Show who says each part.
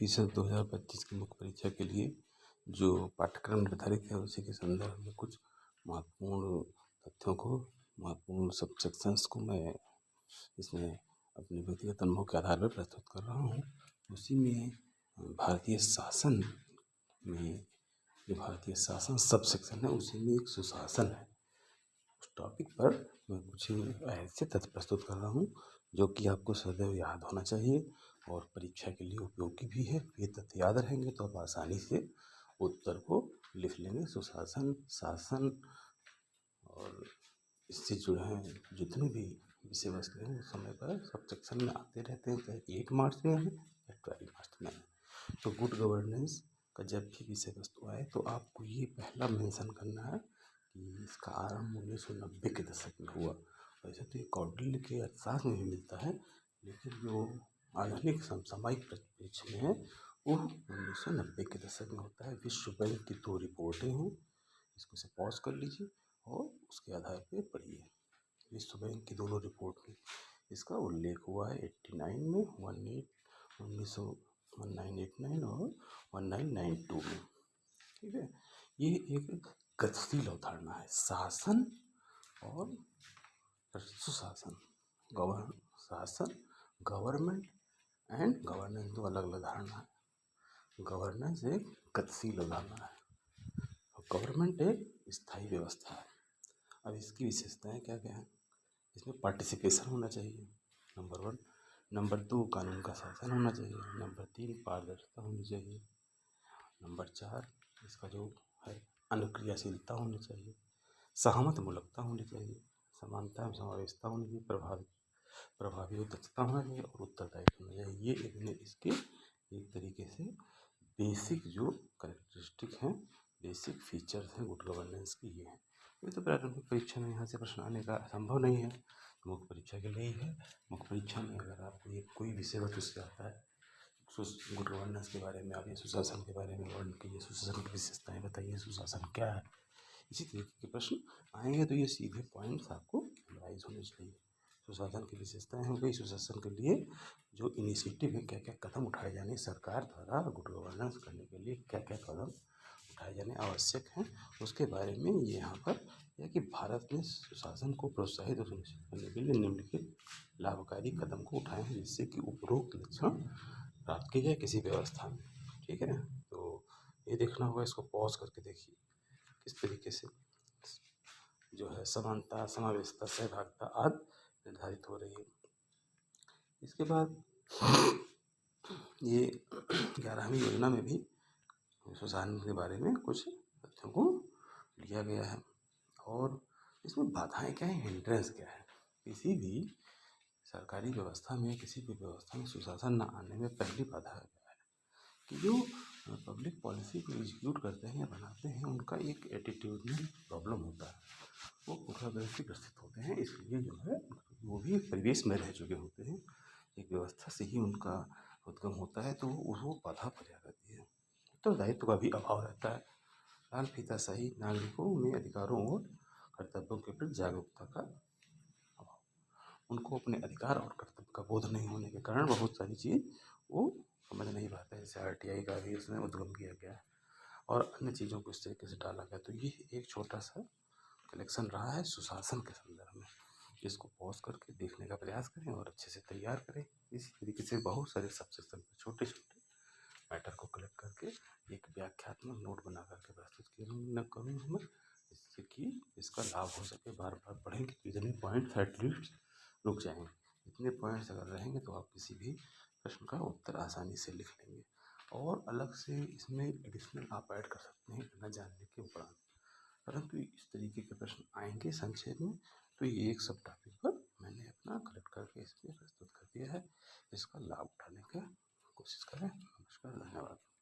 Speaker 1: UPSC 2025 की मुख्य परीक्षा के लिए जो पाठ्यक्रम निर्धारित है उसी के संदर्भ में कुछ महत्वपूर्ण तथ्यों को, महत्वपूर्ण सबसेक्शंस को मैं इसमें अपने व्यक्तिगत अनुभव के आधार पर प्रस्तुत कर रहा हूँ। उसी में भारतीय शासन में जो भारतीय शासन सबसेक्शन है उसी में एक सुशासन है। उस टॉपिक पर मैं कुछ ऐसे तथ्य प्रस्तुत कर रहा हूँ जो कि आपको सदैव याद होना चाहिए और परीक्षा के लिए उपयोगी भी है। ये तथ्य याद रहेंगे तो आप आसानी से उत्तर को लिख लेंगे। सुशासन, शासन और इससे जुड़े हैं जितने भी विषय वस्तु हैं उस समय पर सबसेक्शन में आते रहते हैं, चाहे 8 मार्क्स में है या 12 मार्क्स में है। तो गुड गवर्नेंस का जब भी विषय वस्तु आए तो आपको ये पहला मेंशन करना है कि इसका आरंभ 1990 के दशक में हुआ। वैसे तो ये कौटिल्य के अर्थशास्त्र में भी मिलता है, लेकिन जो आधुनिक समसामयिक परिप्रेक्ष्य में है वो 1990 के दशक में होता है। विश्व बैंक की 2 रिपोर्टें हैं, इसको से पॉज कर लीजिए और उसके आधार पे पढ़िए। विश्व बैंक की दोनों रिपोर्ट में इसका उल्लेख हुआ है 89 में, 1989 और 1992 में। ठीक है, ये एक गतिशील अवधारणा है। शासन और सुशासन, शासन, गवर्नमेंट एंड गवर्नेंस दो अलग अलग धारणा है। गवर्नेंस एक गतिशील अवधारणा है और गवर्नमेंट एक स्थायी व्यवस्था है। अब इसकी विशेषताएं क्या क्या हैं? इसमें पार्टिसिपेशन होना चाहिए, नंबर 1। नंबर 2, कानून का शासन होना चाहिए। नंबर 3, पारदर्शिता होनी चाहिए। नंबर 4, इसका जो है अनुक्रियाशीलता होनी चाहिए। सहमत मूलकता होनी चाहिए। समानता एवं समावेशिता होनी चाहिए। प्रभावी और दक्षता होना चाहिए और उत्तरदायित्व होना चाहिए। ये इसके एक तरीके से बेसिक जो कैरेक्टरिस्टिक हैं, बेसिक फीचर्स हैं गुड गवर्नेंस की, ये हैं। ये तो प्रारंभिक परीक्षा में यहाँ से प्रश्न आने का संभव नहीं है, मुख्य परीक्षा के लिए ही है। मुख्य परीक्षा में अगर आपको ये कोई विषय वस्तु से आता है, गुड गवर्नेंस के बारे में, आप ये सुशासन के बारे में वर्णन कीजिए, सुशासन की विशेषताएं बताइए, सुशासन क्या है, इसी तरीके के प्रश्न आएंगे तो ये सीधे पॉइंट्स आपको मेमोराइज होने चाहिए। सुशासन की विशेषताएं हो गई, सुशासन के लिए जो इनिशिएटिव है, क्या क्या कदम उठाए जाने सरकार द्वारा गुड गवर्नेंस करने के लिए, क्या क्या कदम उठाए जाने आवश्यक हैं, उसके बारे में ये यहाँ पर यह कि भारत ने सुशासन को प्रोत्साहित और सुनिश्चित करने के लिए निम्नलिखित लाभकारी कदम को उठाए हैं जिससे कि उपरोक्त लक्षण प्राप्त किया जाए किसी व्यवस्था में। ठीक है, तो ये देखना होगा, इसको पॉज करके देखिए किस तरीके से जो है समानता, समावेशिता, सहभागिता आदि निर्धारित हो रही है। इसके बाद ये 11वीं योजना में भी सुशासन के बारे में कुछ तथ्यों को लिया गया है और इसमें बाधाएं क्या है, हिंड्रेंस क्या है। किसी भी सरकारी व्यवस्था में, किसी भी व्यवस्था में सुशासन न आने में पहली बाधा है कि जो पब्लिक पॉलिसी को एग्जीक्यूट करते हैं या बनाते हैं उनका एक एटीट्यूडनल प्रॉब्लम होता है, वो पूर्वाग्रह ग्रसित होते हैं। इसलिए जो है वो भी परिवेश में रह चुके होते हैं, एक व्यवस्था से ही उनका उद्गम होता है, तो वो बाधा पर्याप्त रहती है। उत्तरदायित्व का भी अभाव रहता है। लाल फीता सही नागरिकों में अधिकारों और कर्तव्यों के प्रति जागरूकता का अभाव, उनको अपने अधिकार और कर्तव्य का बोध नहीं होने के कारण बहुत सारी चीज़ वो समझ नहीं पाते हैं। जैसे आरटीआई का भी उसमें उद्गम किया गया है और अन्य चीज़ों को इस तरीके से डाला गया। तो ये एक छोटा सा कलेक्शन रहा है सुशासन के संदर्भ में, इसको पॉज करके देखने का प्रयास करें और अच्छे से तैयार करें। इसी तरीके से बहुत सारे सबसेक्शन पे छोटे छोटे मैटर को कलेक्ट करके एक व्याख्यात्मक नोट बना करके प्रस्तुत करूँगा मैं, जिससे कि इसका लाभ हो सके। बार बार पढ़ेंगे तो इतने पॉइंट्स एटलीस्ट रुक जाएंगे। इतने पॉइंट्स अगर रहेंगे तो आप किसी भी प्रश्न का उत्तर आसानी से लिख लेंगे और अलग से इसमें एडिशनल आप ऐड कर सकते हैं न जानने के उपरांत। परंतु इस तरीके के प्रश्न आएंगे संक्षेप में, तो ये एक सब टॉपिक पर मैंने अपना कलेक्ट करके इसमें प्रस्तुत कर दिया है। इसका लाभ उठाने का कोशिश करें। नमस्कार, धन्यवाद।